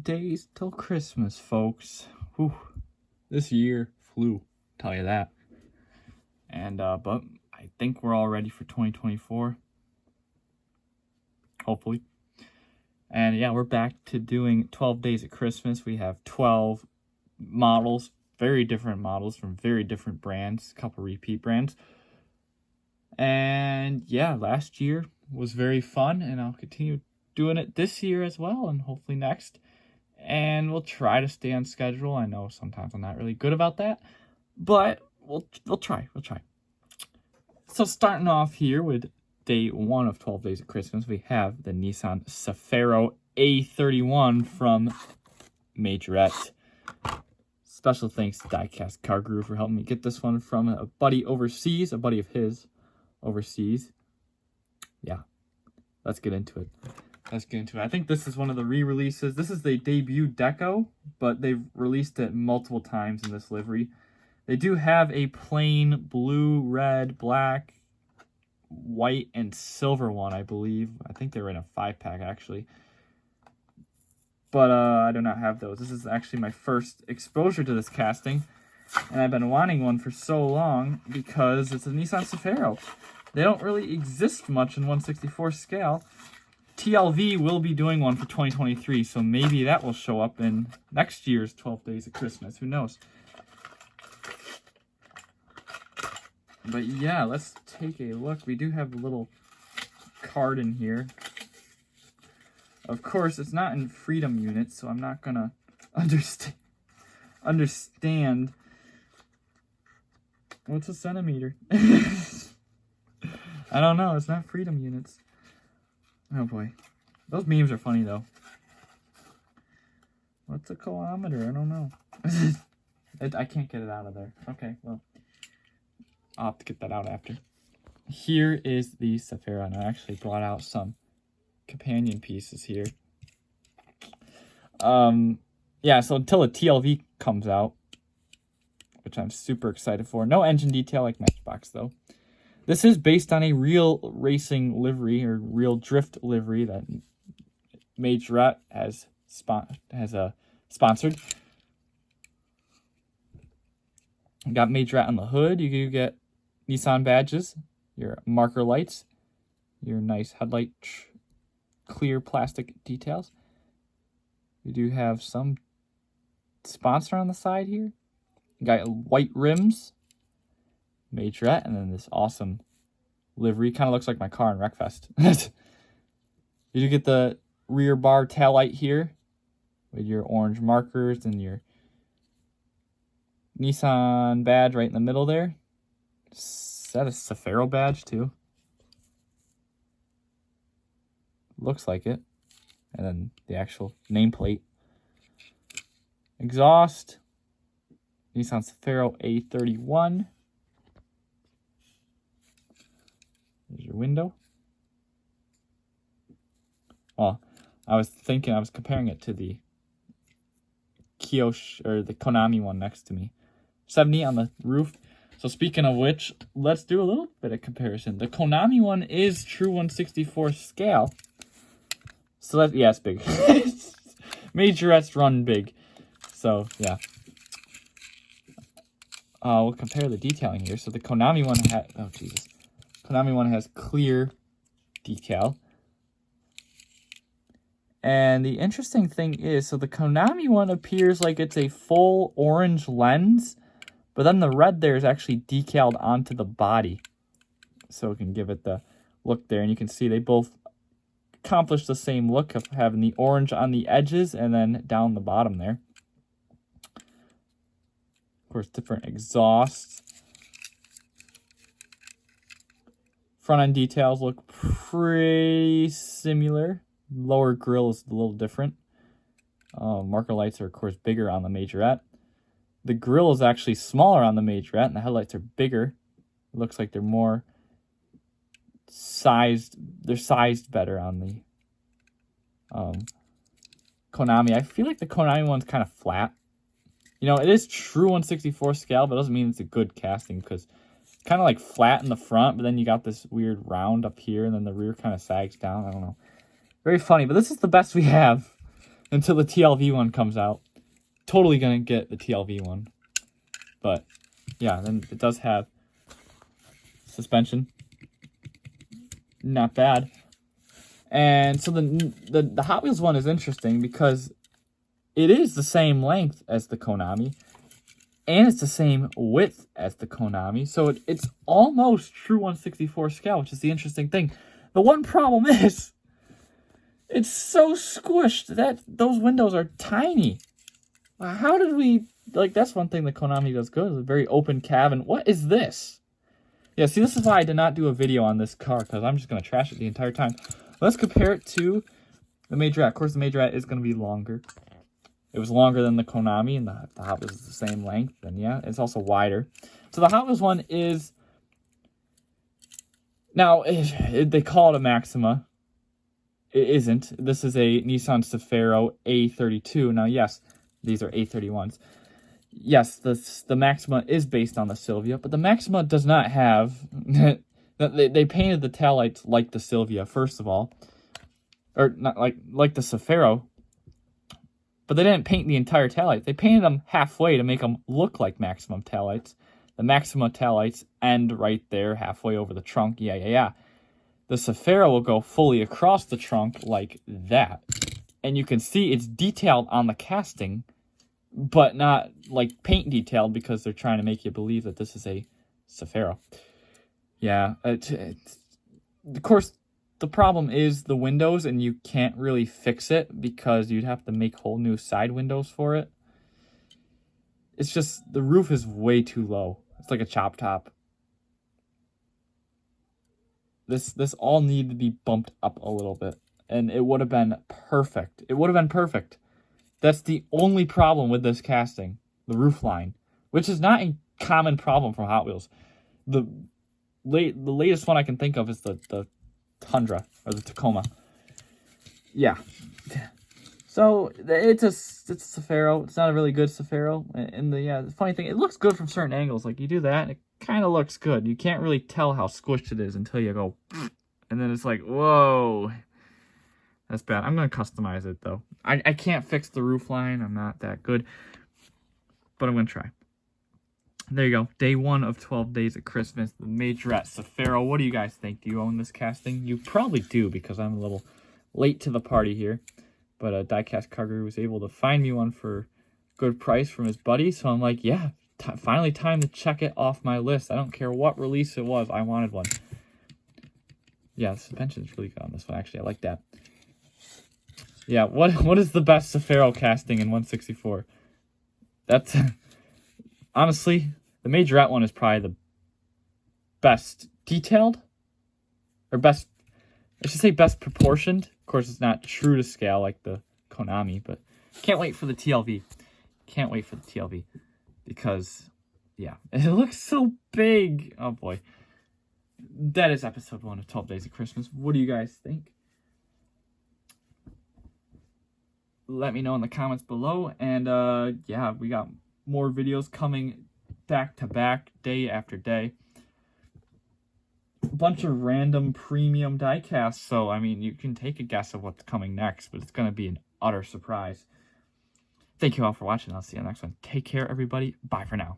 days till Christmas, folks. Whew. This year flew, tell you that. And but I think we're all ready for 2024. Hopefully. And yeah, we're back to doing 12 days at Christmas. We have 12 models, very different models from very different brands, a couple repeat brands. And yeah, last year was very fun, and I'll continue doing it this year as well, and hopefully next. And we'll try to stay on schedule. I know sometimes I'm not really good about that, but we'll try. So starting off here with day 1 of 12 days at Christmas, we have the Nissan Cefiro A31 from Majorette. Special thanks to Diecast Car Guru for helping me get this one from a buddy overseas, a buddy of his overseas. Yeah, let's get into it. I think this is one of the re-releases. This is the debut deco, but they've released it multiple times in this livery. They do have a plain blue, red, black, white, and silver one, I believe. I think they were in a 5-pack, actually. But I do not have those. This is actually my first exposure to this casting, and I've been wanting one for so long because it's a Nissan Cefiro. They don't really exist much in 1/64 scale. TLV will be doing one for 2023, so maybe that will show up in next year's 12 Days of Christmas. Who knows? But yeah, let's take a look. We do have a little card in here. Of course, it's not in freedom units, so I'm not gonna understand. What's a centimeter? I don't know. It's not freedom units. Oh boy, those memes are funny though. What's a kilometer? I don't know. I can't get it out of there. Okay, well, I'll have to get that out after. Here is the Cefiro, and I actually brought out some companion pieces here. Yeah, so until the TLV comes out, which I'm super excited for. No engine detail like Matchbox though. This is based on a real racing livery, or real drift livery, that Majorette has sponsored. You got Majorette on the hood. You get Nissan badges, your marker lights, your nice headlight clear plastic details. You do have some sponsor on the side here. You got white rims, Majorette, and then this awesome livery. Kind of looks like my car in Wreckfest. You do get the rear bar taillight here with your orange markers and your Nissan badge right in the middle there. Is that a Cefiro badge too? Looks like it. And then the actual nameplate. Exhaust. Nissan Cefiro A31. There's your window. Well, I was comparing it to the Kyoshi, or the Konami one next to me. 70 on the roof. So speaking of which, let's do a little bit of comparison. The Konami one is true 1/64 scale. So that, yeah, it's big. Majorette's run big. So yeah. We'll compare the detailing here. So the Konami one Konami one has clear decal. And the interesting thing is, so the Konami one appears like it's a full orange lens, but then the red there is actually decaled onto the body. So it can give it the look there. And you can see they both accomplish the same look of having the orange on the edges and then down the bottom there. Of course, different exhausts. Front end details look pretty similar. Lower grille is a little different. Marker lights are, of course, bigger on the Majorette. The grille is actually smaller on the Majorette, and the headlights are bigger. It looks like they're more sized. They're sized better on the Konami. I feel like the Konami one's kind of flat. You know, it is true 1/64 scale, but it doesn't mean it's a good casting, because it's kind of like flat in the front, but then you got this weird round up here, and then the rear kind of sags down. I don't know. Very funny, but this is the best we have until the TLV one comes out. Totally gonna get the TLV one. But yeah, then it does have suspension. Not bad. And so the Hot Wheels one is interesting because it is the same length as the Konami, and it's the same width as the Konami. So it's almost true 1/64 scale, which is the interesting thing. The one problem is it's so squished that those windows are tiny. How did we... Like, that's one thing the Konami does good. It's a very open cabin. What is this? Yeah, see, this is why I did not do a video on this car, because I'm just going to trash it the entire time. Let's compare it to the Majorette. Of course, the Majorette is going to be longer. It was longer than the Konami, and the Hot Wheels is the same length. And yeah, it's also wider. So the Hot Wheels one is... Now, they call it a Maxima. It isn't. This is a Nissan Cefiro A32. Now, yes, these are A31s. Yes, the Maxima is based on the Silvia, but the Maxima does not have... they painted the taillights like the Silvia, first of all. Or not like the Cefiro. But they didn't paint the entire taillights. They painted them halfway to make them look like Maxima taillights. The Maxima taillights end right there, halfway over the trunk. Yeah. The Cefiro will go fully across the trunk like that. And you can see it's detailed on the casting, but not like paint detailed, because they're trying to make you believe that this is a Cefiro. Yeah, of course, the problem is the windows, and you can't really fix it because you'd have to make whole new side windows for it. It's just, the roof is way too low. It's like a chop top. This all needed to be bumped up a little bit, and it would have been perfect. It would have been perfect. That's the only problem with this casting, the roof line, which is not a common problem for Hot Wheels. The latest one I can think of is the Tundra, or the Tacoma. Yeah. So it's a Cefiro. It's not a really good Cefiro. And the funny thing, it looks good from certain angles. Like, you do that, it kind of looks good. You can't really tell how squished it is until you go, and then it's like, whoa. That's bad. I'm going to customize it, though. I can't fix the roof line. I'm not that good. But I'm going to try. There you go. Day 1 of 12 days at Christmas. The Majorette Cefiro. What do you guys think? Do you own this casting? You probably do, because I'm a little late to the party here. But Diecast Car Guru was able to find me one for a good price from his buddy. So I'm like, yeah, finally time to check it off my list. I don't care what release it was. I wanted one. Yeah, the suspension's really good on this one, actually. I like that. Yeah, what is the best Cefiro casting in 1/64? That's... Honestly, the Majorette one is probably the best detailed. Or best... I should say best proportioned. Of course, it's not true to scale like the Konami, but can't wait for the TLV. Can't wait for the TLV. Because, yeah, it looks so big. Oh, boy. That is episode 1 of 12 Days of Christmas. What do you guys think? Let me know in the comments below. And, yeah, we got more videos coming back to back, day after day. A bunch of random premium diecasts, so, I mean, you can take a guess of what's coming next, but it's going to be an utter surprise. Thank you all for watching. I'll see you on the next one. Take care, everybody. Bye for now.